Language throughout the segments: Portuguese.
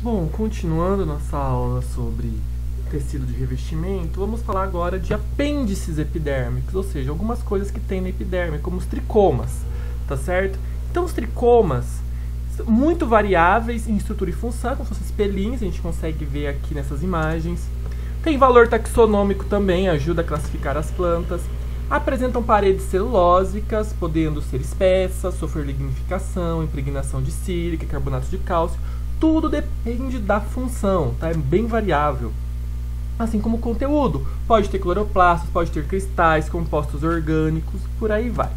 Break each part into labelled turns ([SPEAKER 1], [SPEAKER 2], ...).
[SPEAKER 1] Bom, continuando nossa aula sobre tecido de revestimento, vamos falar agora de apêndices epidérmicos, ou seja, algumas coisas que tem na epiderme, como os tricomas, tá certo? Então, os tricomas são muito variáveis em estrutura e função, como se fossem espelhinhos, a gente consegue ver aqui nessas imagens. Tem valor taxonômico também, ajuda a classificar as plantas. Apresentam paredes celulósicas, podendo ser espessas, sofrer lignificação, impregnação de sílica, carbonato de cálcio. Tudo depende da função, tá? É bem variável. Assim como o conteúdo. Pode ter cloroplastos, pode ter cristais, compostos orgânicos, por aí vai.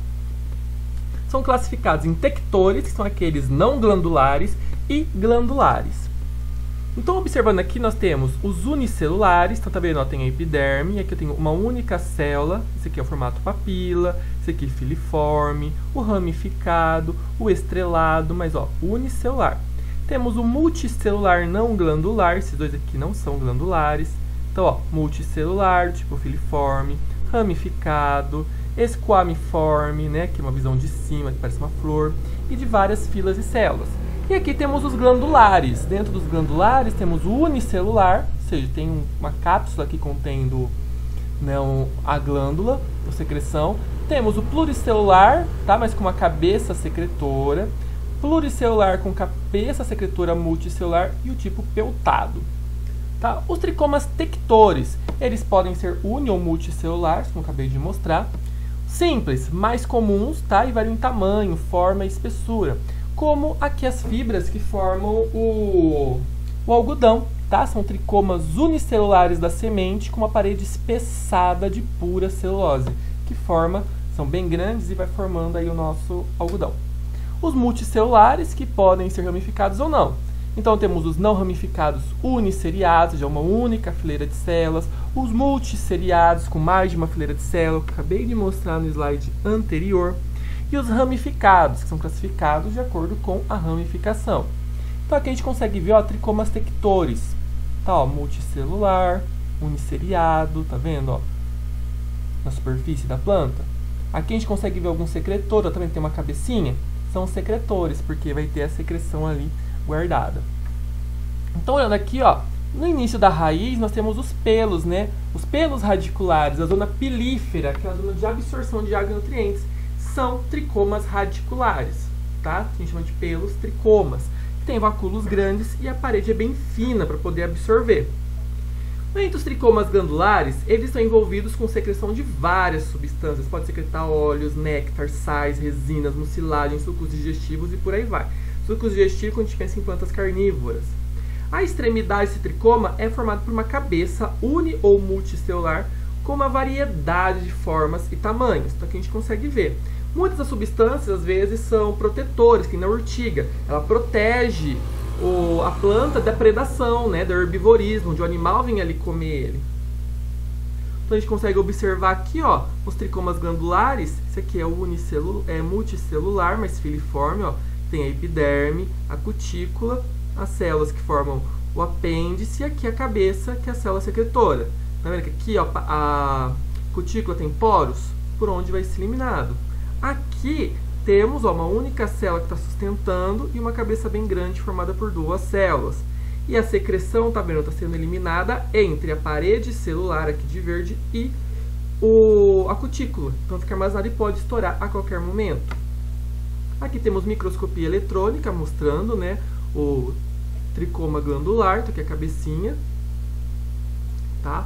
[SPEAKER 1] São classificados em tectores, que são aqueles não glandulares, e glandulares. Então, observando aqui, nós temos os unicelulares, então tá vendo? Ó, tem a epiderme, aqui eu tenho uma única célula, esse aqui é o formato papila, esse aqui é filiforme, o ramificado, o estrelado, mas ó, unicelular. Temos o multicelular não glandular, esses dois aqui não são glandulares. Então, ó, multicelular, tipo filiforme, ramificado, esquamiforme, né, que é uma visão de cima, que parece uma flor, e de várias filas e células. E aqui temos os glandulares. Dentro dos glandulares temos o unicelular, ou seja, tem uma cápsula aqui contendo, né, a glândula, a secreção. Temos o pluricelular, tá, mas com uma cabeça secretora. Pluricelular com cabeça secretora multicelular e o tipo peltado. Tá? Os tricomas tectores, eles podem ser uni ou multicelulares, como eu acabei de mostrar. Simples, mais comuns, tá? E variam em tamanho, forma e espessura. Como aqui as fibras que formam o algodão, tá? São tricomas unicelulares da semente com uma parede espessada de pura celulose, que são bem grandes e vai formando aí o nosso algodão. Os multicelulares, que podem ser ramificados ou não. Então, temos os não ramificados uniceriados, já uma única fileira de células. Os multiceriados, com mais de uma fileira de células, que eu acabei de mostrar no slide anterior. E os ramificados, que são classificados de acordo com a ramificação. Então, aqui a gente consegue ver, ó, tricomas tectores. Tá, ó, multicelular, uniceriado, tá vendo, ó, na superfície da planta. Aqui a gente consegue ver algum secretor, ó, também tem uma cabecinha. São secretores, porque vai ter a secreção ali guardada. Então, olhando aqui, ó, no início da raiz, nós temos os pelos, né? Os pelos radiculares, a zona pilífera, que é a zona de absorção de água e nutrientes, são tricomas radiculares, tá? A gente chama de pelos tricomas, que tem vacúolos grandes e a parede é bem fina para poder absorver. Entre os tricomas glandulares, eles estão envolvidos com secreção de várias substâncias. Pode secretar óleos, néctar, sais, resinas, mucilagem, sucos digestivos e por aí vai. Sucos digestivos quando a gente pensa em plantas carnívoras. A extremidade desse tricoma é formada por uma cabeça uni ou multicelular com uma variedade de formas e tamanhos. Então aqui a gente consegue ver. Muitas das substâncias, às vezes, são protetores, que nem a urtiga. Ela protege a planta da predação, né, do herbivorismo, onde o animal vem ali comer ele. Então a gente consegue observar aqui, ó, os tricomas glandulares. Esse aqui é o multicelular, mas filiforme, ó. Tem a epiderme, a cutícula, as células que formam o apêndice e aqui a cabeça, que é a célula secretora. Tá vendo que aqui, ó, a cutícula tem poros, por onde vai ser eliminado. Aqui temos, ó, uma única célula que está sustentando e uma cabeça bem grande formada por duas células. E a secreção, tá vendo, está sendo eliminada entre a parede celular aqui de verde e a cutícula. Então fica armazenada e pode estourar a qualquer momento. Aqui temos microscopia eletrônica mostrando, né, o tricoma glandular, tá aqui a cabecinha, tá?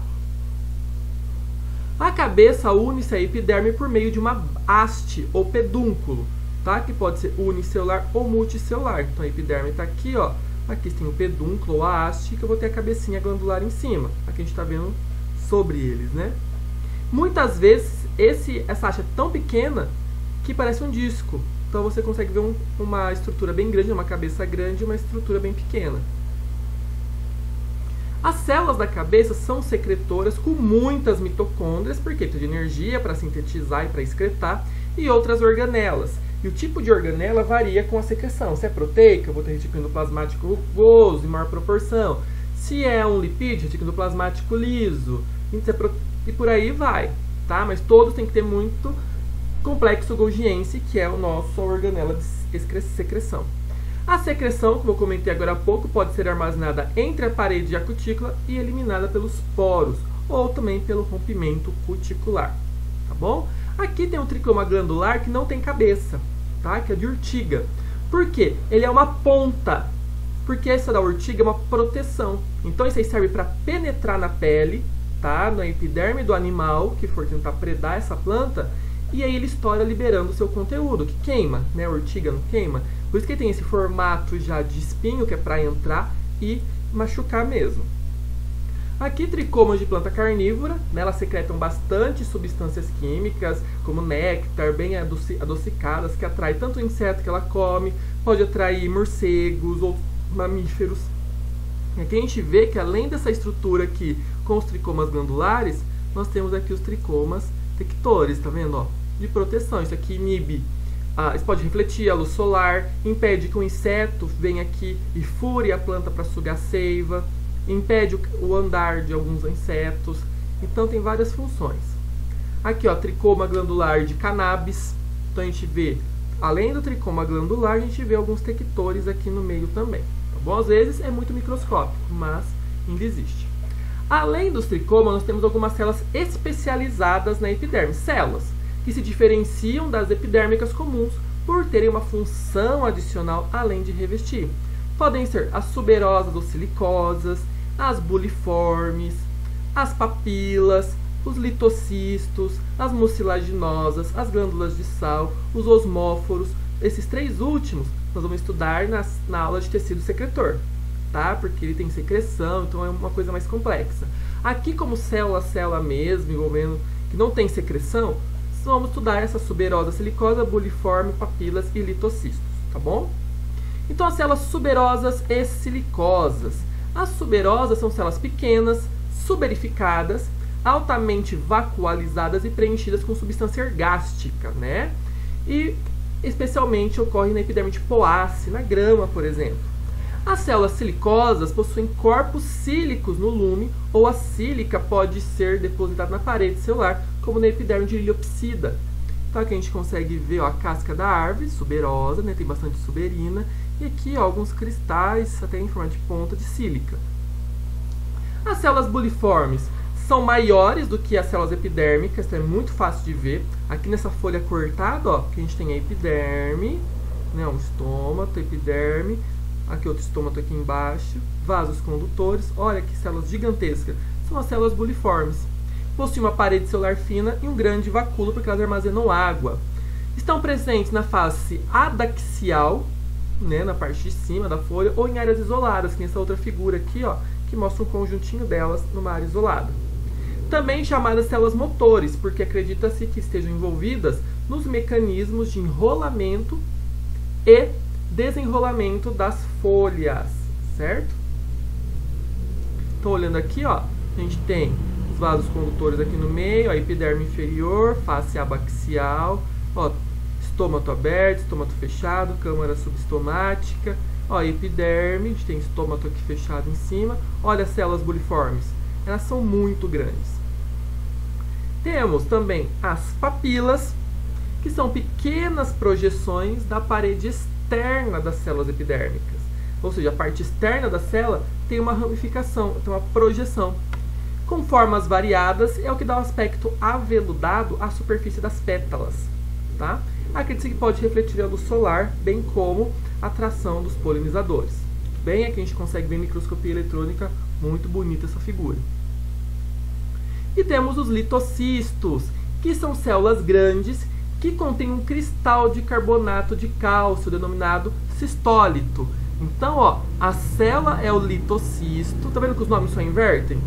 [SPEAKER 1] A cabeça une-se à epiderme por meio de uma haste ou pedúnculo, tá? Que pode ser unicelular ou multicelular. Então a epiderme está aqui, ó. Aqui tem o pedúnculo ou a haste, que eu vou ter a cabecinha glandular em cima. Aqui a gente está vendo sobre eles, né? Muitas vezes essa haste é tão pequena que parece um disco. Então você consegue ver uma estrutura bem grande, uma cabeça grande e uma estrutura bem pequena. As células da cabeça são secretoras com muitas mitocôndrias, porque precisa de energia para sintetizar e para excretar, e outras organelas. E o tipo de organela varia com a secreção. Se é proteica, eu vou ter retículo endoplasmático rugoso em maior proporção. Se é um lipídio, retículo endoplasmático liso, e por aí vai, tá? Mas todos têm que ter muito complexo golgiense, que é a nossa organela de secreção. A secreção, como eu comentei agora há pouco, pode ser armazenada entre a parede e a cutícula e eliminada pelos poros, ou também pelo rompimento cuticular, tá bom? Aqui tem um tricoma glandular que não tem cabeça, tá? Que é de urtiga. Por quê? Ele é uma ponta, porque essa da urtiga é uma proteção. Então isso aí serve para penetrar na pele, tá? Na epiderme do animal que for tentar predar essa planta, e aí ele estoura liberando o seu conteúdo, que queima, né? A urtiga não queima. Por isso que ele tem esse formato já de espinho, que é para entrar e machucar mesmo. Aqui, tricomas de planta carnívora, né, elas secretam bastante substâncias químicas, como néctar, bem adocicadas, que atrai tanto o inseto que ela come, pode atrair morcegos ou mamíferos. E aqui a gente vê que além dessa estrutura aqui com os tricomas glandulares, nós temos aqui os tricomas tectores, tá vendo? Ó, de proteção. Isso aqui inibe, isso pode refletir a luz solar, impede que o inseto venha aqui e fure a planta para sugar seiva, impede o andar de alguns insetos. Então tem várias funções. Aqui, ó, tricoma glandular de cannabis. Então a gente vê, além do tricoma glandular, a gente vê alguns tectores aqui no meio também. Tá bom? Às vezes é muito microscópico, mas ainda existe. Além dos tricomas, nós temos algumas células especializadas na epiderme. Células que se diferenciam das epidérmicas comuns por terem uma função adicional além de revestir. Podem ser as suberosas ou silicosas, as buliformes, as papilas, os litocistos, as mucilaginosas, as glândulas de sal, os osmóforos. Esses três últimos nós vamos estudar na aula de tecido secretor, tá? Porque ele tem secreção, então é uma coisa mais complexa. Aqui, como célula mesmo, envolvendo que não tem secreção, vamos estudar essa suberosa, silicosa, buliforme, papilas e litocistos, tá bom? Então, as células suberosas e silicosas. As suberosas são células pequenas, suberificadas, altamente vacuolizadas e preenchidas com substância ergástica, né? E especialmente ocorre na epiderme de Poace, na grama, por exemplo. As células silicosas possuem corpos cílicos no lume, ou a sílica pode ser depositada na parede celular, como na epiderme de Liliopsida. Então aqui a gente consegue ver, ó, a casca da árvore, suberosa, né? Tem bastante suberina. E aqui, ó, alguns cristais, até em forma de ponta de sílica. As células buliformes são maiores do que as células epidérmicas, então é muito fácil de ver. Aqui nessa folha cortada, ó, que a gente tem a epiderme, né, um estômato, epiderme, aqui outro estômato aqui embaixo, vasos condutores. Olha que células gigantescas, são as células buliformes. Possuem uma parede celular fina e um grande vacúolo porque elas armazenam água. Estão presentes na face adaxial, né, na parte de cima da folha, ou em áreas isoladas, que nessa outra figura aqui, ó, que mostra um conjuntinho delas numa área isolada. Também chamadas células motores, porque acredita-se que estejam envolvidas nos mecanismos de enrolamento e desenrolamento das folhas, certo? Então, olhando aqui, ó, a gente tem os vasos condutores aqui no meio, a epiderme inferior, face abaxial, ó, estômato aberto, estômato fechado, câmara subestomática, ó, epiderme, a gente tem estômato aqui fechado em cima. Olha as células buliformes, elas são muito grandes. Temos também as papilas, que são pequenas projeções da parede externa das células epidérmicas. Ou seja, a parte externa da célula tem uma ramificação, tem uma projeção. Com formas variadas, é o que dá um aspecto aveludado à superfície das pétalas, tá? Acredita-se que pode refletir a luz solar, bem como a atração dos polinizadores. Bem, aqui a gente consegue ver em microscopia eletrônica, muito bonita essa figura. E temos os litocistos, que são células grandes que contêm um cristal de carbonato de cálcio, denominado cistólito. Então, ó, a célula é o litocisto. Tá vendo que os nomes só invertem?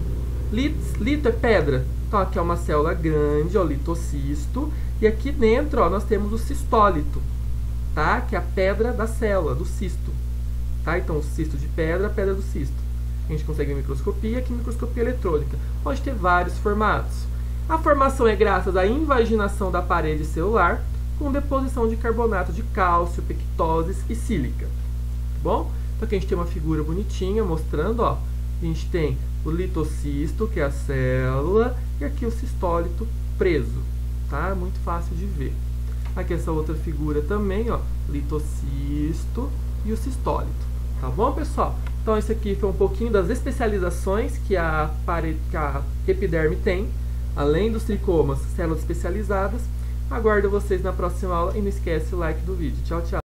[SPEAKER 1] Lito é pedra. Então, aqui é uma célula grande, ó, litocisto. E aqui dentro, ó, nós temos o cistólito, tá? Que é a pedra da célula, do cisto. Tá? Então, o cisto de pedra, a pedra do cisto. A gente consegue em microscopia, aqui em microscopia eletrônica. Pode ter vários formatos. A formação é graças à invaginação da parede celular, com deposição de carbonato de cálcio, pectoses e sílica. Tá bom? Então aqui a gente tem uma figura bonitinha mostrando, ó, a gente tem o litocisto, que é a célula, e aqui o cistólito preso, tá? Muito fácil de ver. Aqui essa outra figura também, ó, litocisto, e o cistólito. Tá bom, pessoal? Então esse aqui foi um pouquinho das especializações que a epiderme tem, além dos tricomas, células especializadas. Aguardo vocês na próxima aula e não esquece o like do vídeo. Tchau, tchau!